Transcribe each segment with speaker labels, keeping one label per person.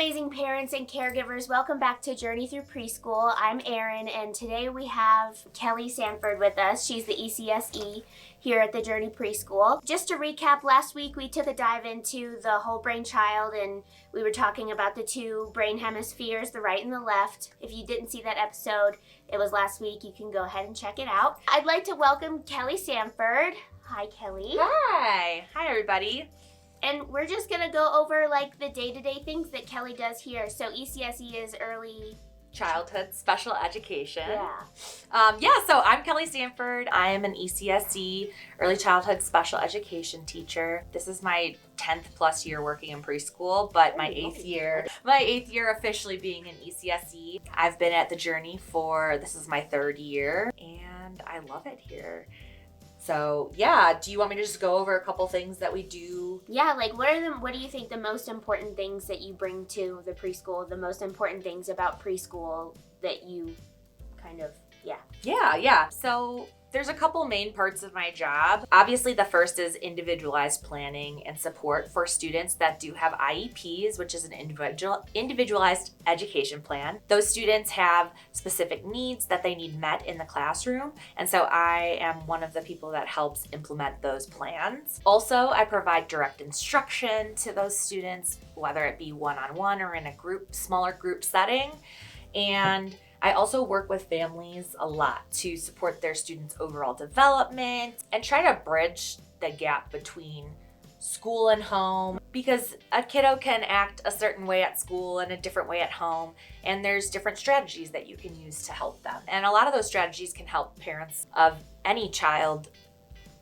Speaker 1: amazing parents and caregivers. Welcome back to Journey Through Preschool. I'm Erin, and today we have Kelly Sanford with us. She's the ECSE here at the Journey Preschool. Just to recap, last week we took a dive into the whole brain child, and we were talking about the two brain hemispheres, the right and the left. If you didn't see that episode, it was last week. You can go ahead and check it out. I'd like to welcome Kelly Sanford. Hi, Kelly.
Speaker 2: Hi. Hi, everybody.
Speaker 1: And we're just going to go over like the day-to-day things that Kelly does here. So ECSE is early
Speaker 2: childhood special education.
Speaker 1: Yeah.
Speaker 2: So I'm Kelly Sanford. I am an ECSE early childhood special education teacher. This is my 10th plus year working in preschool, but my eighth year officially being an ECSE. I've been at the Journey this is my third year, and I love it here. So yeah, do you want me to just go over a couple things that we do?
Speaker 1: Yeah, like what do you think the most important things that you bring to the preschool, the most important things about preschool that you kind of,
Speaker 2: Yeah. So there's a couple main parts of my job. Obviously, the first is individualized planning and support for students that do have IEPs, which is an individualized education plan. Those students have specific needs that they need met in the classroom, and so I am one of the people that helps implement those plans. Also, I provide direct instruction to those students, whether it be one-on-one or in a smaller group setting, and I also work with families a lot to support their students' overall development and try to bridge the gap between school and home, because a kiddo can act a certain way at school and a different way at home, and there's different strategies that you can use to help them. And a lot of those strategies can help parents of any child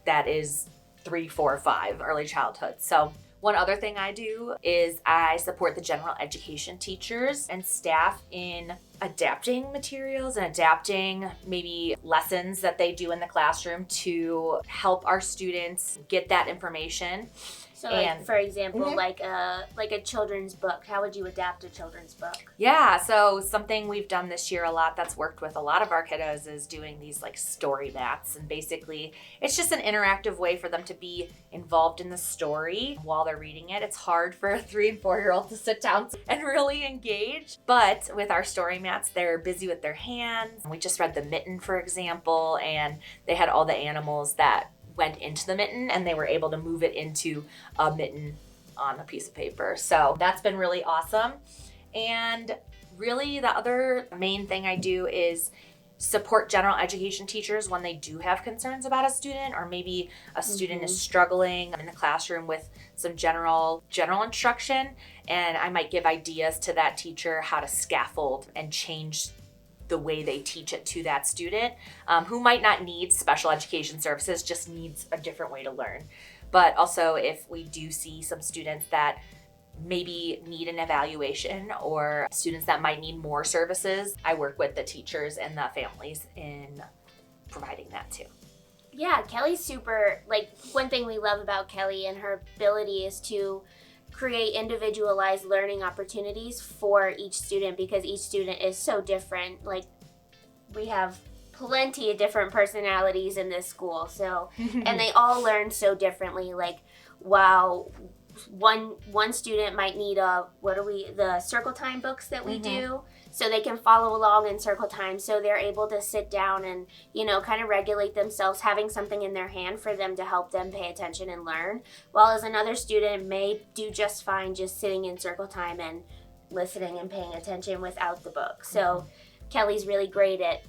Speaker 2: that is 3, 4, 5 early childhood. So one other thing I do is I support the general education teachers and staff in adapting materials and adapting maybe lessons that they do in the classroom to help our students get that information.
Speaker 1: So like, for example, like a children's book, how would you adapt a children's book?
Speaker 2: Yeah, so something we've done this year a lot that's worked with a lot of our kiddos is doing these like story mats. And basically, it's just an interactive way for them to be involved in the story while they're reading it. It's hard for a 3 and 4-year-old to sit down and really engage. But with our story mats, they're busy with their hands. We just read The Mitten, for example, and they had all the animals that went into the mitten, and they were able to move it into a mitten on a piece of paper. So that's been really awesome. And really the other main thing I do is support general education teachers when they do have concerns about a student, or maybe a student is struggling in the classroom with some general instruction, and I might give ideas to that teacher how to scaffold and change the way they teach it to that student who might not need special education services, just needs a different way to learn. But also, if we do see some students that maybe need an evaluation or students that might need more services, I work with the teachers and the families in providing that too.
Speaker 1: Yeah, Kelly's super, like, one thing we love about Kelly and her ability is to create individualized learning opportunities for each student, because each student is so different. Like, we have plenty of different personalities in this school, so and they all learn so differently. Like, while one student might need the circle time books that we do, so they can follow along in circle time, so they're able to sit down and, kind of regulate themselves, having something in their hand for them to help them pay attention and learn, while as another student may do just fine just sitting in circle time and listening and paying attention without the book. So Kelly's really great at,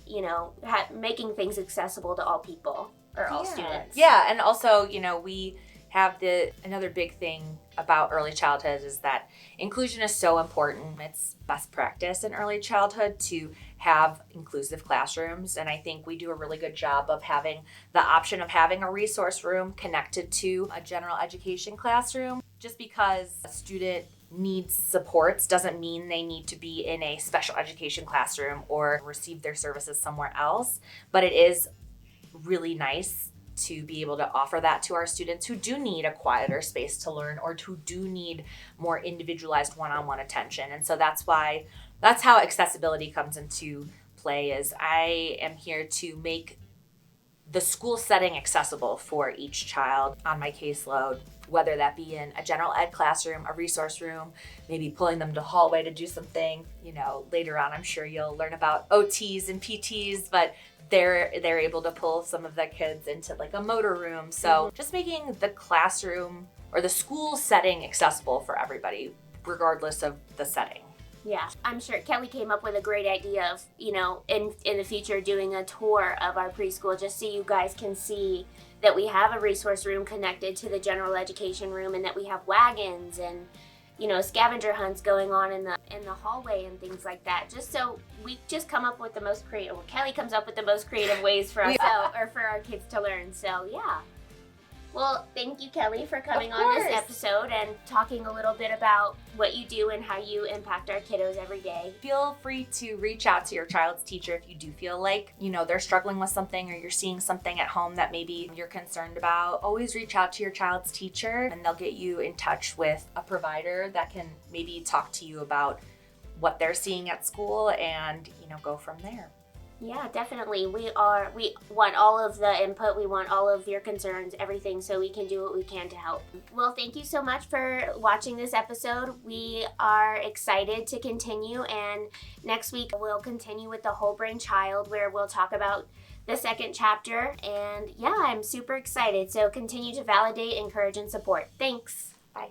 Speaker 1: making things accessible to all people, or all students.
Speaker 2: Yeah, and also, we have another big thing about early childhood is that inclusion is so important. It's best practice in early childhood to have inclusive classrooms, and I think we do a really good job of having the option of having a resource room connected to a general education classroom. Just because a student needs supports doesn't mean they need to be in a special education classroom or receive their services somewhere else, but it is really nice to be able to offer that to our students who do need a quieter space to learn, or who do need more individualized one-on-one attention. And so that's how accessibility comes into play, is I am here to make the school setting accessible for each child on my caseload. whether that be in a general ed classroom, a resource room, maybe pulling them to the hallway to do something. Later on, I'm sure you'll learn about OTs and PTs, but they're able to pull some of the kids into like a motor room. So just making the classroom or the school setting accessible for everybody, regardless of the setting.
Speaker 1: Yeah, I'm sure Kelly came up with a great idea of, in the future doing a tour of our preschool just so you guys can see that we have a resource room connected to the general education room and that we have wagons and, scavenger hunts going on in the hallway and things like that. Just so we just come up with the most creative, Kelly comes up with the most creative ways for us or for our kids to learn. So yeah. Well, thank you, Kelly, for coming on this episode and talking a little bit about what you do and how you impact our kiddos every day.
Speaker 2: Feel free to reach out to your child's teacher if you do feel like, they're struggling with something or you're seeing something at home that maybe you're concerned about. Always reach out to your child's teacher and they'll get you in touch with a provider that can maybe talk to you about what they're seeing at school and, go from there.
Speaker 1: Yeah, definitely. We want all of the input. We want all of your concerns, everything, so we can do what we can to help. Well, thank you so much for watching this episode. We are excited to continue, and next week we'll continue with the Whole Brain Child, where we'll talk about the second chapter. And yeah, I'm super excited. So continue to validate, encourage, and support. Thanks. Bye.